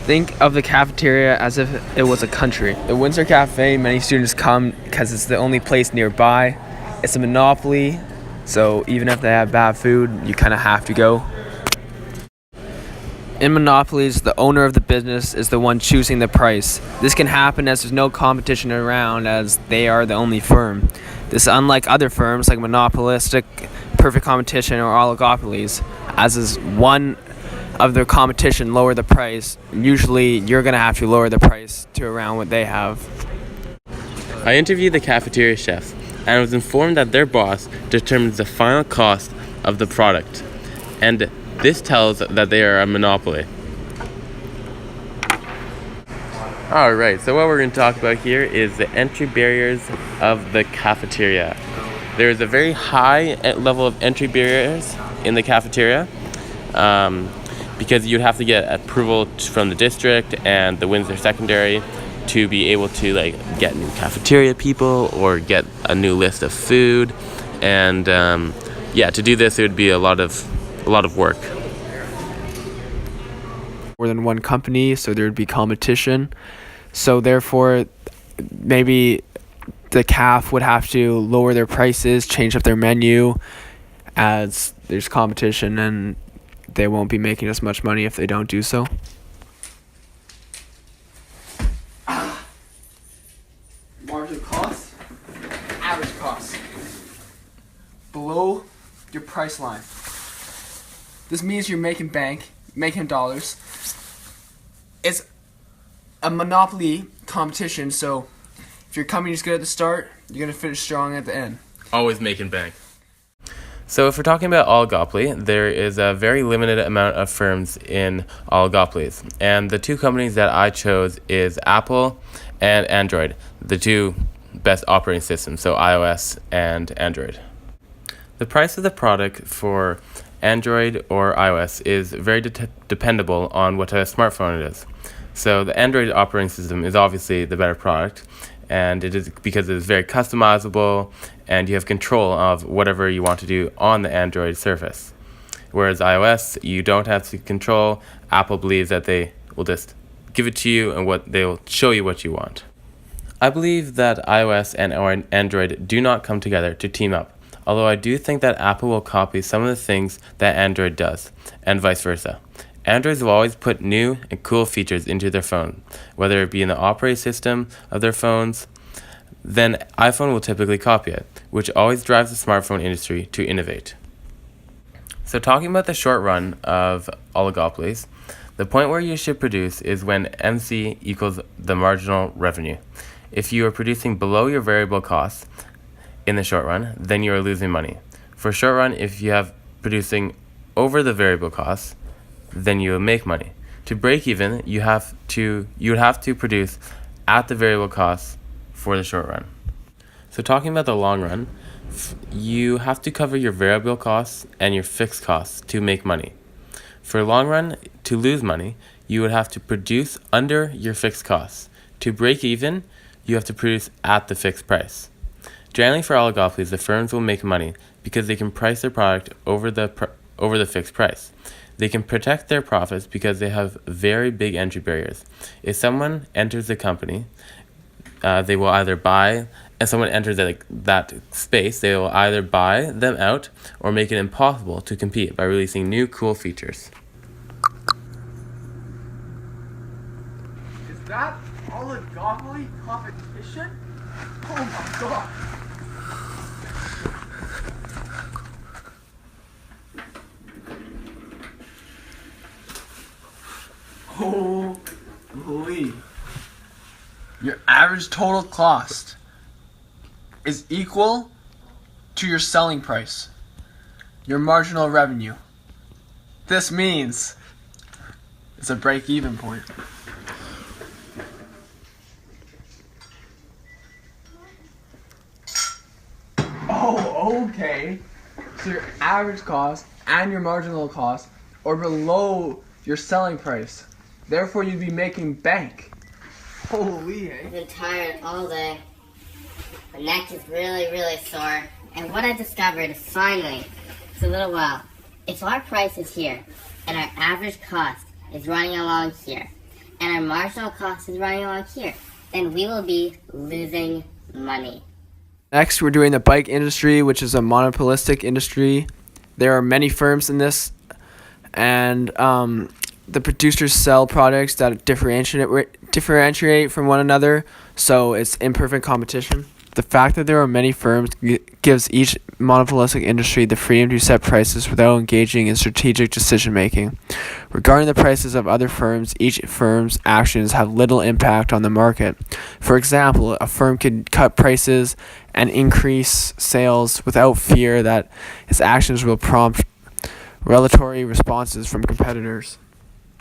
Think of the cafeteria as if it was a country. The Windsor Cafe, many students come because it's the only place nearby. It's a monopoly, so even if they have bad food, you kind of have to go. In monopolies, the owner of the business is the one choosing the price. This can happen as there's no competition around, as they are the only firm. This is unlike other firms like monopolistic, perfect competition, or oligopolies, as is one of their competition lower the price. Usually you're going to have to lower the price to around what they have. I interviewed the cafeteria chefs and was informed that their boss determines the final cost of the product, and this tells that they are a monopoly. Alright, so what we're going to talk about here is the entry barriers of the cafeteria. There is a very high level of entry barriers in the cafeteria because you'd have to get approval from the district and the Windsor Secondary to be able to get new cafeteria people or get a new list of food, and to do this it would be a lot of work. More than one company, so there would be competition. So therefore, maybe the CAF would have to lower their prices, change up their menu, as there's competition and they won't be making as much money if they don't do so. Marginal cost, average cost, below your price line. This means you're making bank, making dollars. It's a monopoly competition, so if your company's good at the start, you're going to finish strong at the end. Always making bank. So if we're talking about oligopoly, there is a very limited amount of firms in oligopolies. And the two companies that I chose is Apple and Android, the two best operating systems, so iOS and Android. The price of the product for Android or iOS is very dependable on what type of smartphone it is. So the Android operating system is obviously the better product, and it is because it is very customizable and you have control of whatever you want to do on the Android surface. Whereas iOS, you don't have to control. Apple believes that they will just give it to you and they will show you what you want. I believe that iOS and Android do not come together to team up, although I do think that Apple will copy some of the things that Android does, and vice versa. Androids will always put new and cool features into their phone, whether it be in the operating system of their phones. Then iPhone will typically copy it, which always drives the smartphone industry to innovate. So talking about the short run of oligopolies, the point where you should produce is when MC equals the marginal revenue. If you are producing below your variable costs in the short run, then you are losing money. For short run, if you have producing over the variable costs, then you will make money. To break even, you would have to produce at the variable costs for the short run. So talking about the long run, you have to cover your variable costs and your fixed costs to make money. For long run, to lose money, you would have to produce under your fixed costs. To break even, you have to produce at the fixed price. Generally for oligopolies, the firms will make money because they can price their product over the fixed price. They can protect their profits because they have very big entry barriers. If someone enters the company, they will either buy, and someone enters that space, they will either buy them out or make it impossible to compete by releasing new cool features. Is that oligopoly competition? Oh my god! Holy. Your average total cost is equal to your selling price, your marginal revenue. This means it's a break-even point. Oh, okay. So your average cost and your marginal cost are below your selling price. Therefore, you'd be making bank. Holy, I've been tired all day. My neck is really, really sore. And what I discovered finally, it's a little while. If our price is here and our average cost is running along here, and our marginal cost is running along here, then we will be losing money. Next, we're doing the bike industry, which is a monopolistic industry. There are many firms in this, and the producers sell products that differentiate from one another, so it's imperfect competition. The fact that there are many firms gives each monopolistic industry the freedom to set prices without engaging in strategic decision making. Regarding the prices of other firms, each firm's actions have little impact on the market. For example, a firm could cut prices and increase sales without fear that its actions will prompt retaliatory responses from competitors.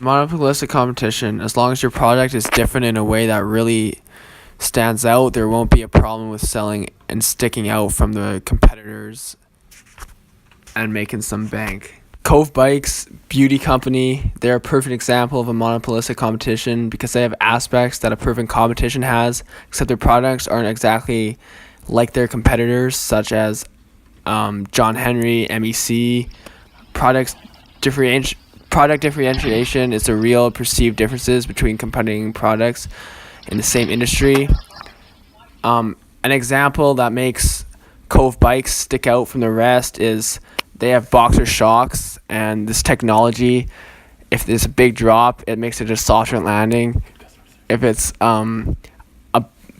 Monopolistic competition, as long as your product is different in a way that really stands out, there won't be a problem with selling and sticking out from the competitors and making some bank. Cove Bikes, beauty company, they're a perfect example of a monopolistic competition because they have aspects that a perfect competition has, except their products aren't exactly like their competitors, such as John Henry, MEC. Product differentiation is the real perceived differences between competing products in the same industry. An example that makes Cove Bikes stick out from the rest is they have boxer shocks, and this technology, if there's a big drop, it makes it a softer landing. If it's a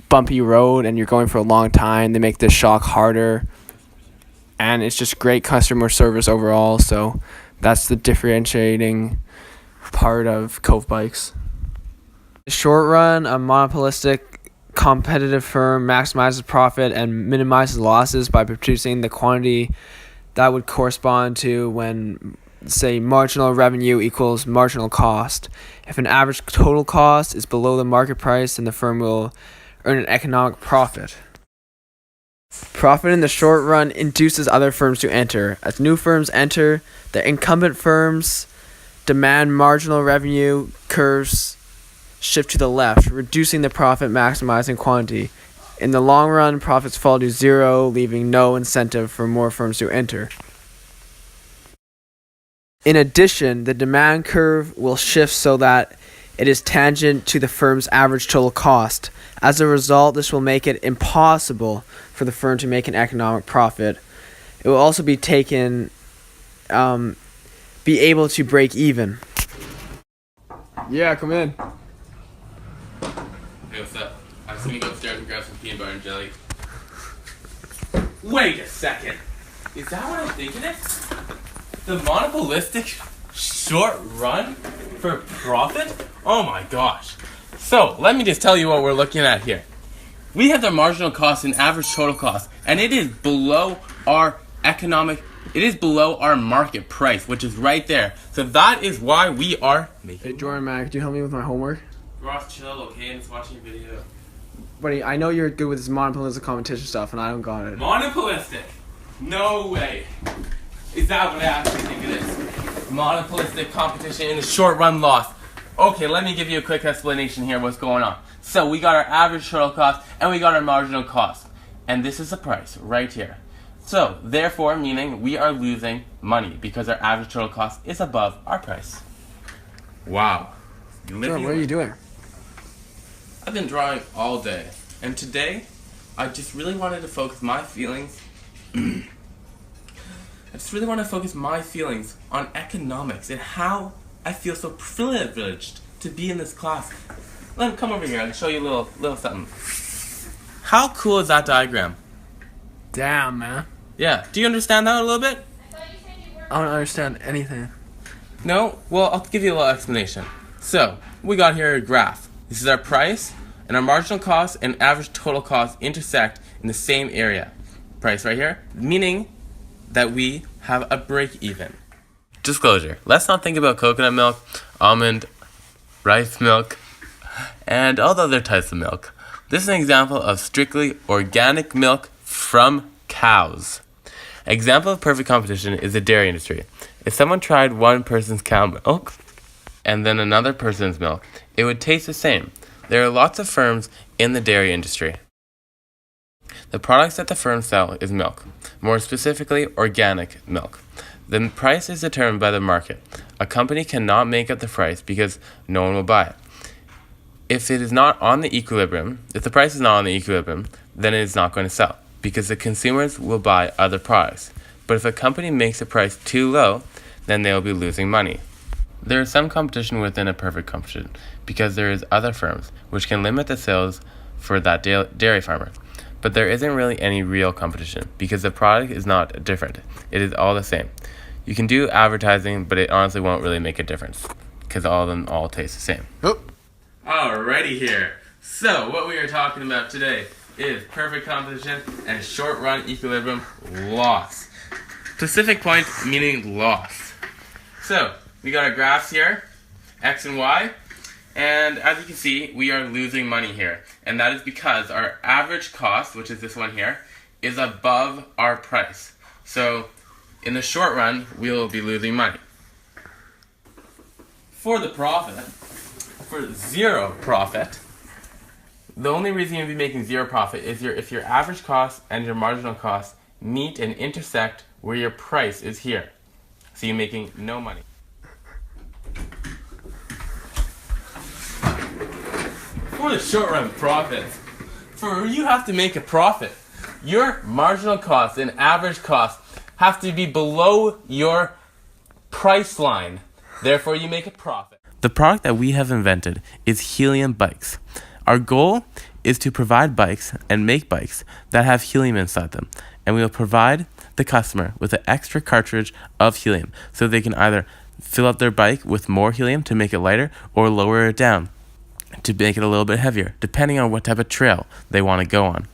bumpy road and you're going for a long time, they make the shock harder, and it's just great customer service overall. So that's the differentiating part of Cove Bikes. In the short run, a monopolistic competitive firm maximizes profit and minimizes losses by producing the quantity that would correspond to when, say, marginal revenue equals marginal cost. If an average total cost is below the market price, then the firm will earn an economic profit. Profit in the short run induces other firms to enter. As new firms enter, the incumbent firms demand marginal revenue curves shift to the left, reducing the profit, maximizing quantity. In the long run, profits fall to zero, leaving no incentive for more firms to enter. In addition, the demand curve will shift so that it is tangent to the firm's average total cost. As a result, this will make it impossible for the firm to make an economic profit. It will also be able to break even. Yeah, come in. Hey, what's up? I was gonna go upstairs and grab some peanut butter and jelly. Wait a second! Is that what I'm thinking it? The monopolistic short run for profit? Oh my gosh. So, let me just tell you what we're looking at here. We have the marginal cost and average total cost, and it is below our market price, which is right there. So that is why we are making... Hey, Jordan, Mac, could you help me with my homework? Ross, chill, okay? I'm just watching a video. Buddy, I know you're good with this monopolistic competition stuff, and I don't got it. Monopolistic? No way. Is that what I actually think it is? Monopolistic competition in the short run loss. Okay, let me give you a quick explanation here what's going on. So we got our average total cost and we got our marginal cost. And this is the price right here. So, therefore, meaning we are losing money because our average total cost is above our price. Wow. Jordan, what are you doing? I've been drawing all day. And today, I just really wanted to focus my feelings on economics and how I feel so privileged to be in this class. Let me come over here and show you a little something. How cool is that diagram? Damn, man. Yeah. Do you understand that a little bit? I don't understand anything. No? Well, I'll give you a little explanation. So, we got here a graph. This is our price, and our marginal cost and average total cost intersect in the same area. Price right here, meaning that we have a break even. Disclosure, let's not think about coconut milk, almond, rice milk, and all the other types of milk. This is an example of strictly organic milk from cows. Example of perfect competition is the dairy industry. If someone tried one person's cow milk and then another person's milk, it would taste the same. There are lots of firms in the dairy industry. The products that the firms sell is milk, more specifically organic milk. The price is determined by the market. A company cannot make up the price because no one will buy it. If it is not on the equilibrium, if the price is not on the equilibrium, then it is not going to sell because the consumers will buy other products. But if a company makes the price too low, then they will be losing money. There is some competition within a perfect competition because there is other firms which can limit the sales for that dairy farmer. But there isn't really any real competition because the product is not different. It is all the same. You can do advertising, but it honestly won't really make a difference because all of them all taste the same. Alrighty here. So what we are talking about today is perfect competition and short run equilibrium loss. Specific point meaning loss. So we got our graphs here, X and Y, and as you can see, we are losing money here. And that is because our average cost, which is this one here, is above our price. So in the short run, we will be losing money. For the profit, for zero profit, the only reason you'll be making zero profit is if your average cost and your marginal cost meet and intersect where your price is here. So you're making no money. For the short run profits, you have to make a profit. Your marginal cost and average cost have to be below your price line. Therefore, you make a profit. The product that we have invented is helium bikes. Our goal is to provide bikes and make bikes that have helium inside them. And we will provide the customer with an extra cartridge of helium so they can either fill up their bike with more helium to make it lighter or lower it down to make it a little bit heavier, depending on what type of trail they want to go on.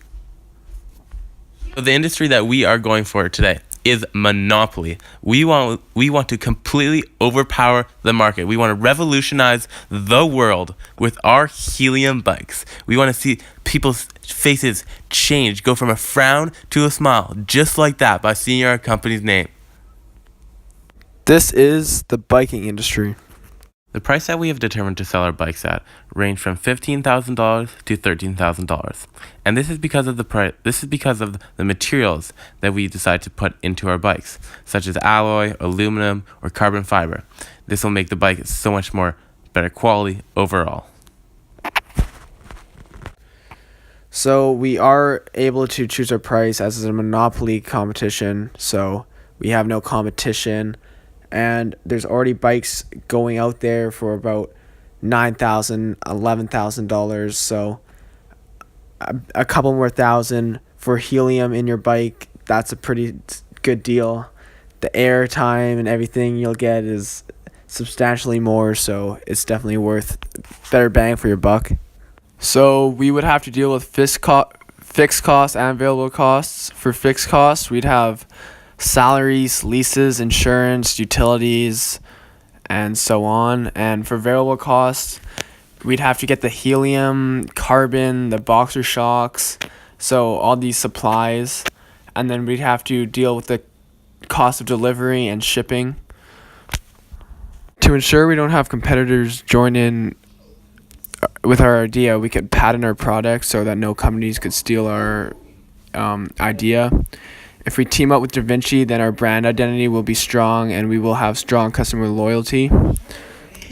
So the industry that we are going for today is monopoly. We want to completely overpower the market. We want to revolutionize the world with our helium bikes. We want to see people's faces change, go from a frown to a smile, just like that by seeing our company's name. This is the biking industry. The price that we have determined to sell our bikes at range from $15,000 to $13,000. And this is because of the materials that we decide to put into our bikes, such as alloy, aluminum, or carbon fiber. This will make the bike so much more better quality overall. So we are able to choose our price as a monopoly competition, so we have no competition. And there's already bikes going out there for about $9,000, $11,000. So a couple more thousand for helium in your bike, that's a pretty good deal. The air time and everything you'll get is substantially more, so it's definitely worth better bang for your buck. So we would have to deal with fixed costs and variable costs. For fixed costs, we'd have salaries, leases, insurance, utilities, and so on. And for variable costs, we'd have to get the helium, carbon, the boxer shocks, so all these supplies. And then we'd have to deal with the cost of delivery and shipping. To ensure we don't have competitors join in with our idea, we could patent our product so that no companies could steal our idea. If we team up with DaVinci, then our brand identity will be strong and we will have strong customer loyalty.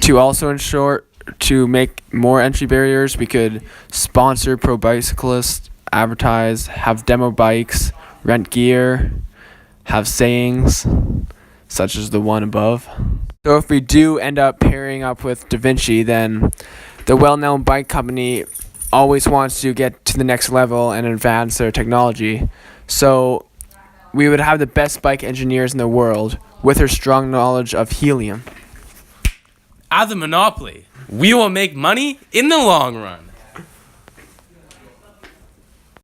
To also ensure to make more entry barriers, we could sponsor pro bicyclists, advertise, have demo bikes, rent gear, have sayings, such as the one above. So if we do end up pairing up with DaVinci, then the well-known bike company always wants to get to the next level and advance their technology. So we would have the best bike engineers in the world with their strong knowledge of helium. As a monopoly, we will make money in the long run.